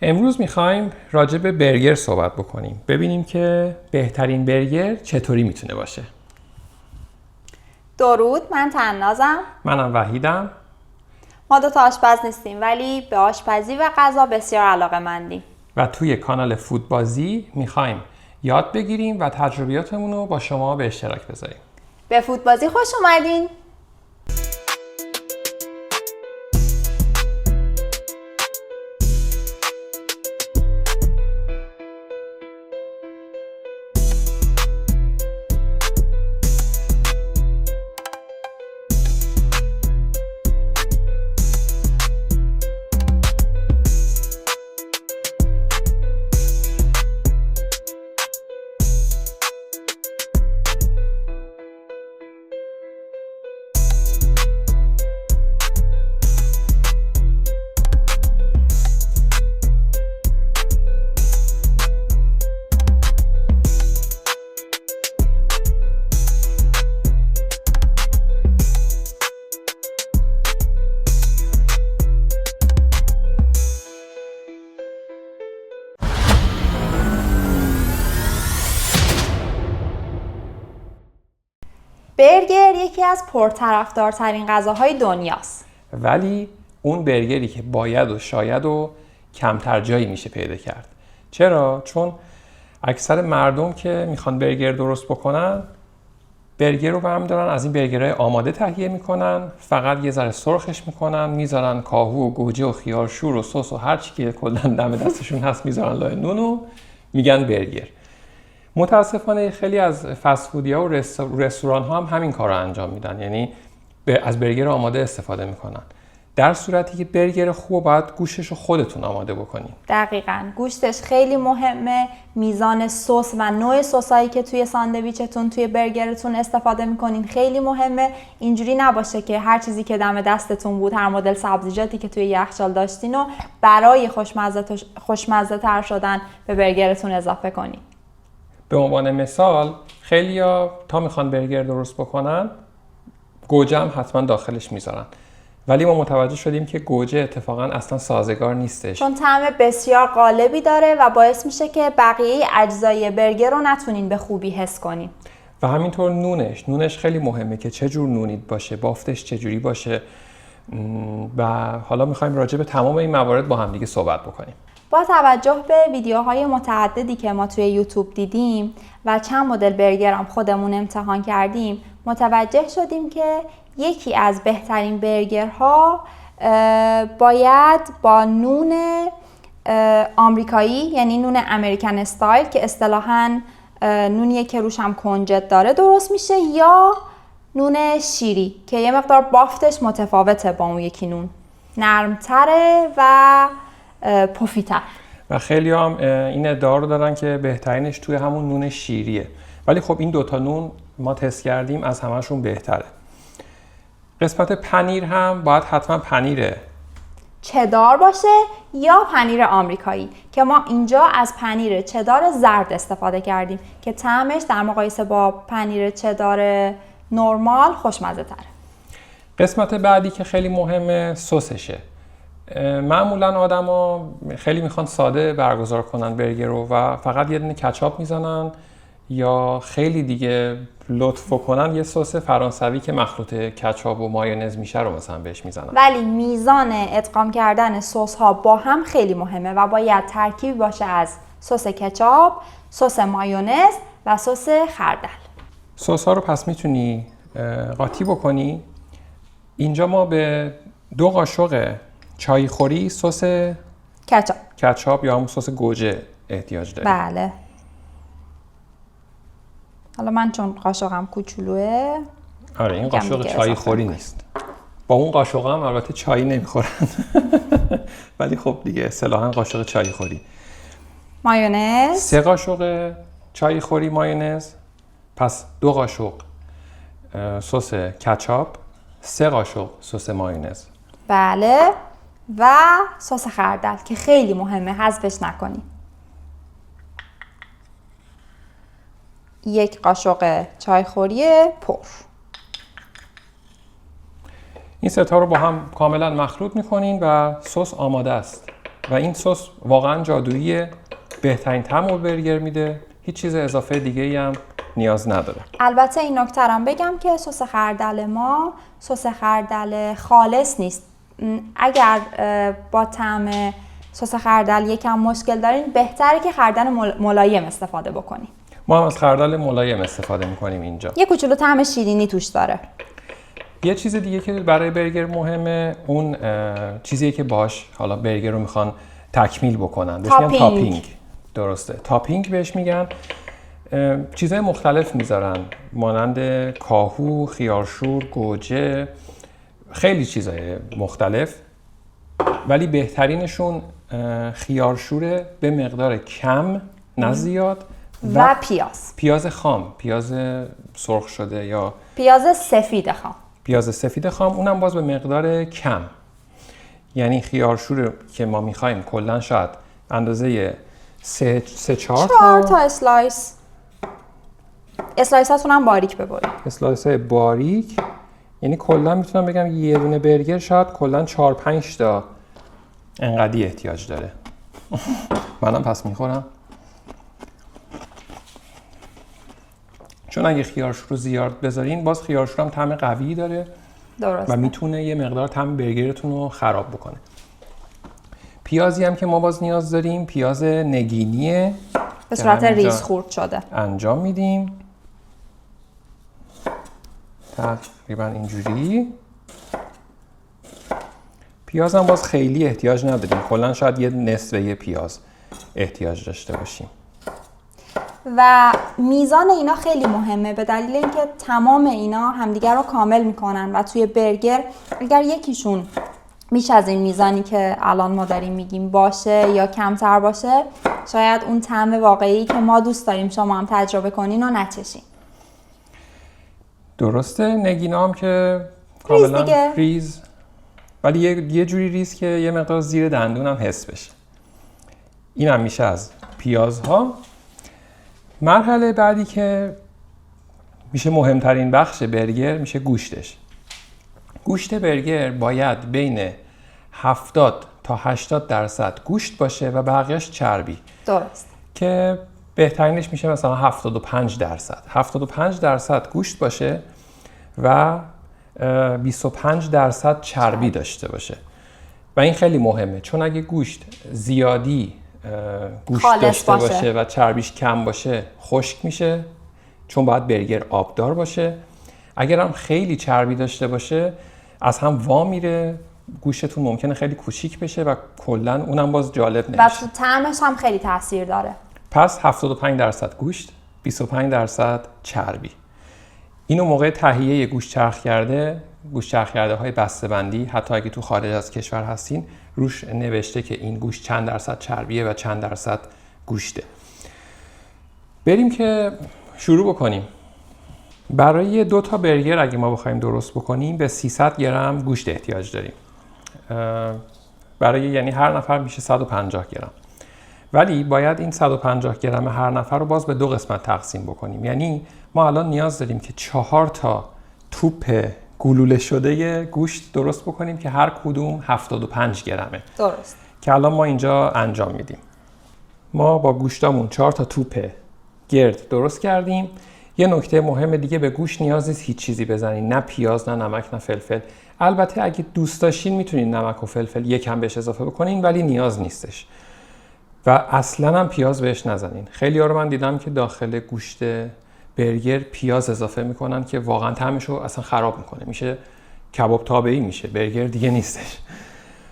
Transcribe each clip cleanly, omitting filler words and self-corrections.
امروز میخوایم راجع به برگر صحبت بکنیم. ببینیم که بهترین برگر چطوری میتونه باشه. درود، من تنازم. منم وحیدم. ما دو تا آشپز نیستیم ولی به آشپزی و غذا بسیار علاقه‌مندیم. و توی کانال فودبازی میخوایم یاد بگیریم و تجربیاتمون رو با شما به اشتراک بذاریم. به فودبازی خوش اومدین. برگر یکی از پرطرفدارترین غذاهای دنیاست. ولی اون برگری که باید و شاید و کمتر جایی میشه پیدا کرد. چرا؟ چون اکثر مردم که میخوان برگر درست بکنن، برگر رو برمی‌دارن از این برگرهای آماده تهیه میکنن، فقط یه ذره سرخش میکنن، میذارن کاهو و گوجه و خیار شور و سس و هر چی که کلا دم دستشون هست میذارن لای نون و میگن برگر. متاسفانه خیلی از فست فودی‌ها و رستوران‌ها هم همین کار رو انجام میدن، یعنی از برگر آماده استفاده میکنن، در صورتی که برگر خوب باید گوشتش رو خودتون آماده بکنین. دقیقاً، گوشتش خیلی مهمه، میزان سس و نوع سسایی که توی ساندویچتون، توی برگرتون استفاده میکنین خیلی مهمه. اینجوری نباشه که هر چیزی که دم دستتون بود، هر مدل سبزیجاتی که توی یخچال داشتین و برای خوشمزه تر شدن به برگرتون اضافه کنین. به عنوان مثال خیلیا تا میخوان برگر درست بکنن گوجه هم حتما داخلش میذارن، ولی ما متوجه شدیم که گوجه اتفاقا اصلا سازگار نیستش، چون طعم بسیار غالبی داره و باعث میشه که بقیه اجزای برگر رو نتونین به خوبی حس کنین. و همینطور نونش خیلی مهمه که چه جور نونی باشه، بافتش چجوری باشه. و حالا میخوایم راجع به تمام این موارد با هم دیگه صحبت بکنیم. با توجه به ویدیوهای متعددی که ما توی یوتیوب دیدیم و چند مدل برگر هم خودمون امتحان کردیم، متوجه شدیم که یکی از بهترین برگرها باید با نون آمریکایی، یعنی نون امریکن استایل که اصطلاحاً نونیه که روش هم کنجد داره درست میشه، یا نون شیری که یه مقدار بافتش متفاوته با اون یکی نون، نرمتره و پفی‌تر. و خیلی هم این ادعا رو دارن که بهترینش توی همون نون شیریه، ولی خب این دوتا نون ما تست کردیم از همهشون بهتره. قسمت پنیر هم باید حتما پنیر چدار باشه یا پنیر آمریکایی که ما اینجا از پنیر چدار زرد استفاده کردیم که طعمش در مقایسه با پنیر چدار نرمال خوشمزه تره. قسمت بعدی که خیلی مهمه سسشه. معمولا آدما خیلی میخوان ساده برگزار کنن برگر رو و فقط یه دونه کچاپ میزنن یا خیلی دیگه لطف کنن یه سس فرانسوی که مخلوط کچاپ و مایونز میشه رو مثلا بهش میزنن. ولی میزان ادغام کردن سس ها با هم خیلی مهمه و باید ترکیبی باشه از سس کچاپ، سس مایونز و سس خردل. سس ها رو پس میتونی قاطی بکنی. اینجا ما به 2 قاشق چای خوری سس کچاپ یا همون سس گوجه احتیاج داریم. بله. حالا من چون قاشقم کوچولوئه، آره این قاشق چای خوری نیست. با اون قاشق هم البته چای نمیخورن. ولی خب دیگه اصطلاحاً قاشق چای خوری. مایونز 3 قاشق چای خوری مایونز، پس 2 قاشق سس کچاپ، 3 قاشق سس مایونز. بله. و سس خردل که خیلی مهمه، حذفش نکنی. 1 قاشق چایخوری پر. این سه تا رو با هم کاملا مخلوط میکنین و سس آماده است. و این سس واقعا جادوییه، بهترین طعم رو برگر میده، هیچ چیز اضافه دیگه ای هم نیاز نداره. البته این نکته رو بگم که سس خردل ما سس خردل خالص نیست. اگر با طعم سس خردل یکم مشکل دارین بهتره که خردل ملایم استفاده بکنین. ما هم از خردل ملایم استفاده میکنیم اینجا. یه کوچولو طعم شیرینی توش داره. یه چیز دیگه که برای برگر مهمه، اون چیزیه که باش حالا برگر رو میخوان تکمیل بکنن، بهش میگن تاپینگ. درسته، تاپینگ بهش میگن. چیزهای مختلف میذارن مانند کاهو، خیارشور، گوجه، خیلی چیزهای مختلف، ولی بهترینشون خیارشوره به مقدار کم، نه زیاد، و پیاز خام، پیاز سرخ شده یا پیاز سفید خام. پیاز سفید خام، اونم باز به مقدار کم. یعنی خیارشور که ما میخوایم کلا شاید اندازه 4 تا اسلایس. اسلایساتون هم باریک ببرید. اسلایس های باریک، یعنی کلا میتونم بگم یه دونه برگر شاید کلا 4-5 تا انقدی احتیاج داره. منم پس میخورم. چون اگه خیارشور رو زیاد بذارین باز خیارشور هم طعم قوی داره. درسته. و میتونه یه مقدار طعم برگرتون رو خراب بکنه. پیازی هم که ما باز نیاز داریم، پیاز نگینیه به صورت ریز خورد شده انجام میدیم، تقریبا اینجوری. پیاز هم باز خیلی احتیاج نداریم، کلا شاید یه نصف یه پیاز احتیاج داشته باشیم. و میزان اینا خیلی مهمه به دلیل اینکه تمام اینا همدیگر رو کامل میکنن و توی برگر اگر یکیشون بیش از این میزانی که الان ما داریم میگیم باشه یا کمتر باشه، شاید اون طعم واقعی که ما دوست داریم شما هم تجربه کنین و نچشین. درسته، نگینا هم که کاملا ریز، ولی یه جوری ریز که یه مقدار زیر دندون هم حس بشه. این هم میشه از پیازها. مرحله بعدی که میشه مهمترین بخش برگر میشه گوشتش. گوشت برگر باید بین 70 تا 80% گوشت باشه و بقیهش چربی. درست. که بهترینش میشه مثلا 75%. 75% گوشت باشه و 25% چربی داشته باشه. و این خیلی مهمه، چون اگه گوشت زیادی گوشت داشته باشه و چربیش کم باشه خشک میشه، چون باید برگر آبدار باشه. اگر هم خیلی چربی داشته باشه از هم وا میره، گوشتتون ممکنه خیلی کوچیک بشه و کلا اونم باز جالب نمیشه. و تو طعمش هم خیلی تاثیر داره. پس 75% گوشت، 25% چربی. اینو موقع تهیه گوشت چرخ کرده های بسته‌بندی، حتی اگه تو خارج از کشور هستین، روش نوشته که این گوشت چند درصد چربیه و چند درصد گوشته. بریم که شروع بکنیم. برای 2 تا برگر اگه ما بخوایم درست بکنیم به 300 گرم گوشت احتیاج داریم. برای یعنی هر نفر میشه 150 گرم. ولی باید این 150 گرم هر نفر رو باز به 2 قسمت تقسیم بکنیم. یعنی ما الان نیاز داریم که 4 تا توپ گلوله شده گوشت درست بکنیم که هر کدوم 75 گرمه. درست. که الان ما اینجا انجام میدیم. ما با گوشتامون 4 تا توپ گرد درست کردیم. یه نکته مهم دیگه، به گوشت نیاز نیست هیچ چیزی بزنین، نه پیاز، نه نمک، نه فلفل. البته اگه دوست داشتین میتونین نمک و فلفل یکم بهش اضافه بکنین، ولی نیاز نیستش. و اصلا هم پیاز بهش نزنین. خیلی‌ها رو من دیدم که داخل گوشت برگر پیاز اضافه میکنن که واقعا طعمش رو اصلا خراب میکنه، میشه کباب تابعی، میشه برگر دیگه نیستش.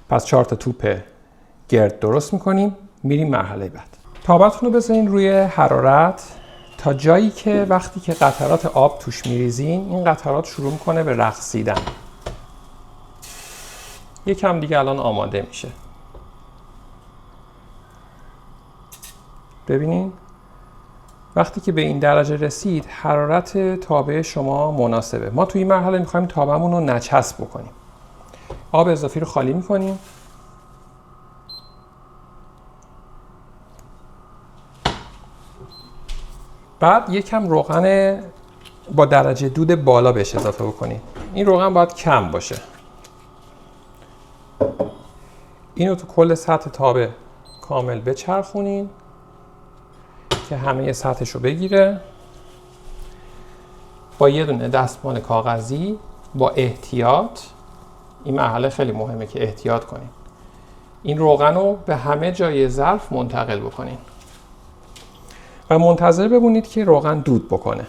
پس 4 تا توپ گرد درست میکنیم، میریم مرحله بعد. تابتون رو بذارین روی حرارت تا جایی که وقتی که قطرات آب توش میریزین این قطرات شروع میکنه به رقصیدن. یکم دیگه الان آماده میشه. ببینین وقتی که به این درجه رسید حرارت تابع شما مناسبه. ما توی این مرحله میخوایم تابمون رو نچسب بکنیم. آب اضافی رو خالی میکنیم. بعد یکم روغن با درجه دود بالا بهش اضافه بکنید. این روغن باید کم باشه. اینو تو کل سطح تابه کامل بچرخونین که همه سطحش رو بگیره. با یه دونه دستمال کاغذی با احتیاط، این مرحله خیلی مهمه که احتیاط کنین، این روغن رو به همه جای ظرف منتقل بکنین و منتظر بمونید که روغن دود بکنه.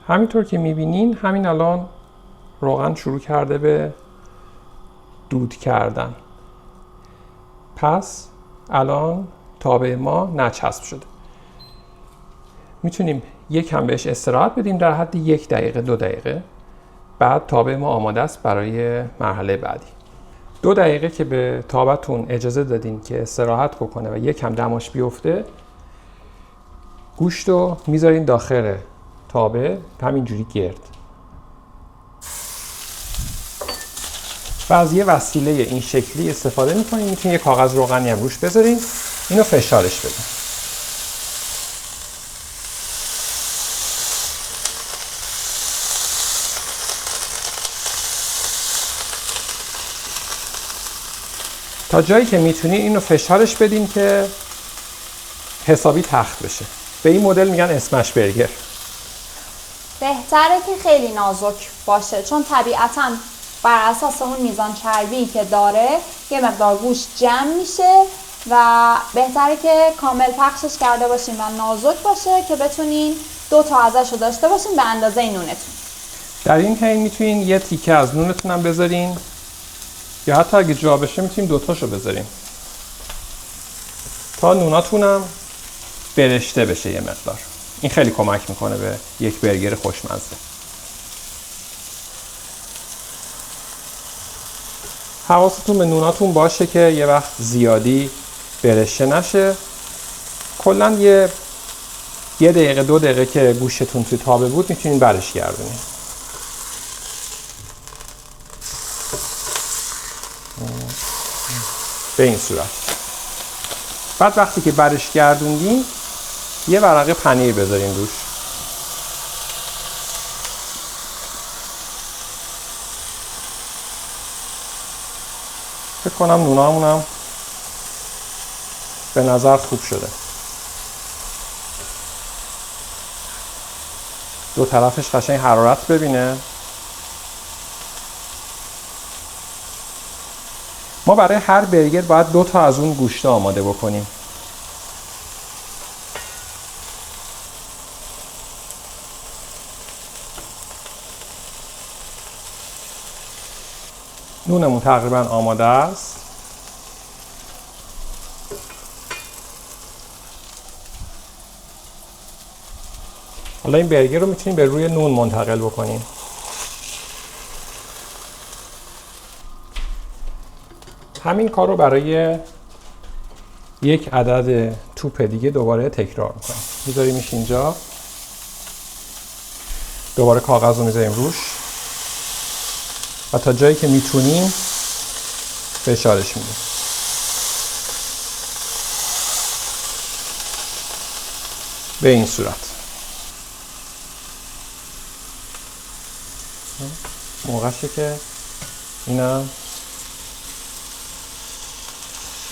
همینطور که میبینین همین الان روغن شروع کرده به دود کردن. پس الان تابه ما نچسب شده. میتونیم یکم بهش استراحت بدیم در حد 1 دقیقه 2 دقیقه. بعد تابه ما آماده است برای مرحله بعدی. 2 دقیقه که به تابتون اجازه دادین که استراحت بکنه و یکم دماش بیفته، گوشت رو میذارین داخل تابه همینجوری گرد و از یه وسیله این شکلی استفاده میکنین. میتونین یه کاغذ روغنی هم روش بذارین، اینو فشارش بدین. تا جایی که میتونین اینو فشارش بدین که حسابی تخت بشه. به این مدل میگن اسمش برگر. بهتره که خیلی نازک باشه، چون طبیعتاً بر اساس اون میزان چربی که داره یه مقدار گوشت جمع میشه و بهتره که کامل پخشش کرده باشین و نازک باشه که بتونین 2 تا ازش رو داشته باشین به اندازه نونتون. در این حین میتونین یه تیکه از نونتون هم بذارین یا حتی اگه جا بشه میتونیم 2 تاشو بذاریم تا نوناتونم برشته بشه یه مقدار. این خیلی کمک میکنه به یک برگر خوشمزه. حواستون به نوناتون باشه که یه وقت زیادی برشته نشه. کلا یه دقیقه 2 دقیقه که گوشتون توی تابه بود میتونین برش گردونین. به این صورت. بعد وقتی که برش گردوندین یه ورقه پنیر بذارین روش. فکر کنم نونامونم به نظر خوب شده. 2 طرفش قشنگ حرارت ببینه. ما برای هر برگر باید 2 تا از اون گوشت آماده بکنیم. نونمون تقریبا آماده است. حالا این برگر رو میتونیم به روی نون منتقل بکنیم. همین کار رو برای یک عدد توپ دیگه دوباره تکرار میکنیم. میذاریمش اینجا. دوباره کاغذ رو میذاریم روش و تا جایی که میتونیم فشارش میدیم. به این صورت. موقعشه که اینم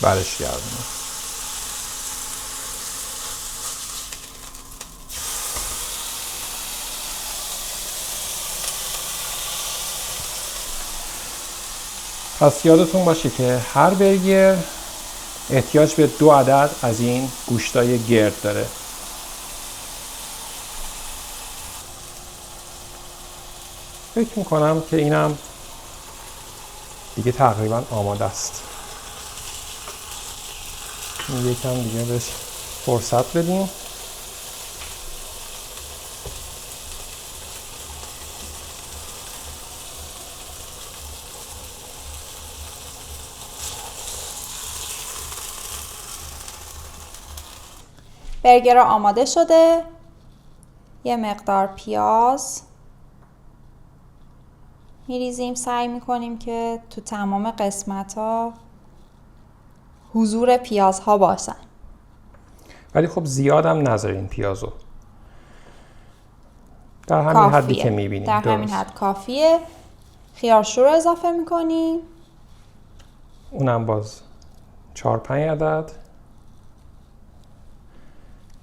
برش گردونیم. پس یادتون باشه که هر برگر احتیاج به 2 عدد از این گوشتای گرد داره. فکر میکنم که اینم دیگه تقریبا آماده است. یکم دیگه بهش فرصت بدیم. برگر آماده شده. یه مقدار پیاز میریزیم. سعی میکنیم که تو تمام قسمت ها حضور پیاز ها باشن. ولی خب زیادم نذارین پیازو. در همین حدی که میبینید. در همین حد کافیه. خیارشور رو اضافه میکنیم. اونم باز 4-5 عدد.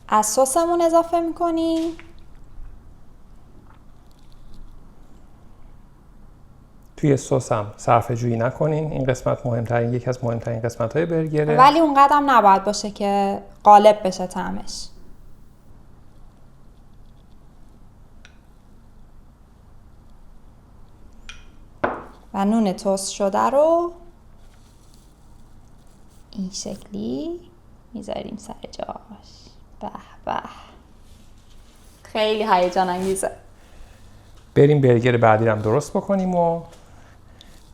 از سسمون اضافه میکنیم. توی سس هم صرفه جویی نکنین. این قسمت مهمترین، یکی از مهمترین قسمت های برگره. ولی اونقدر هم نباید باشه که غالب بشه طعمش. و نون تست شده رو این شکلی میذاریم سر جاش. به به، خیلی هیجان انگیزه. بریم برگر بعدی رو هم درست بکنیم و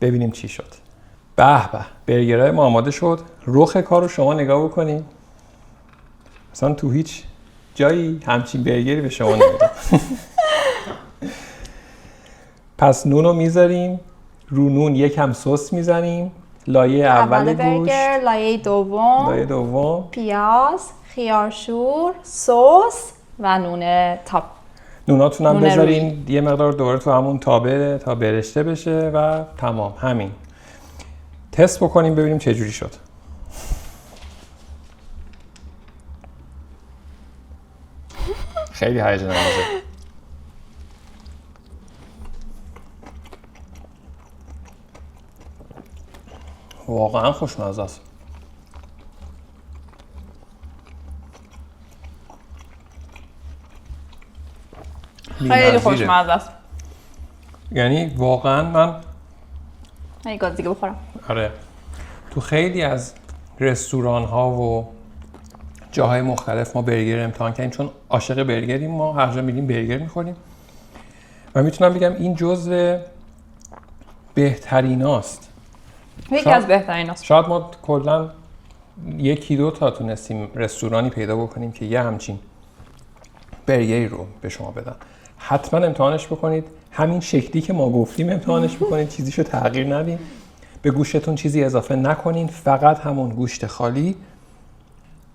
ببینیم چی شد. به به، برگرهای ما آماده شد. رخ کار رو شما نگاه بکنیم. اصلا تو هیچ جایی همچین برگری به شما نمیدم. پس نون رو میذاریم رو نون، یکم سس میزنیم. لایه اول برگر، گوشت، لایه دوم پیاز، خیارشور، سس و نون تاپ. نوناتون هم نون بذارین یه مقدار دوباره تو همون تابه تا برشته بشه و تمام. همین. تست بکنیم ببینیم چه جوری شد. خیلی هیجان انگیزه. واقعا خوشمزه است. خیلی خوشمزه است. یعنی واقعا من یه گاز دیگه بخورم. آره، تو خیلی از رستوران ها و جاهای مختلف ما برگر امتحان کردیم، چون عاشق برگریم. ما هر جا میریم برگر میخوریم و میتونم بگم این جزو بهتریناست. یکی از بهتریناست. شاید ما کلا 1-2 تا تونستیم رستورانی پیدا بکنیم که یه همچین برگری رو به شما بدن. حتما امتحانش بکنید. همین شکلی که ما گفتیم امتحانش بکنید. چیزیشو تغییر ندین. به گوشتون چیزی اضافه نکنین. فقط همون گوشت خالی.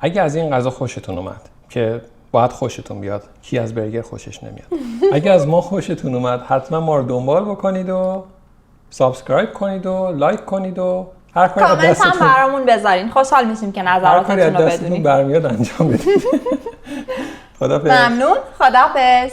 اگه از این غذا خوشتون اومد، که باید خوشتون بیاد، کی از برگر خوشش نمیاد. اگه از ما خوشتون اومد حتما ما رو دنبال بکنید و سابسکرایب کنید و لایک کنید و هر کاری از کامنت هم دستتون برامون بذارین. خوشحال میشیم که نظراتتون رو بدونیم. برمیاد انجام بدید. خداحافظ. ممنون. خداحافظ.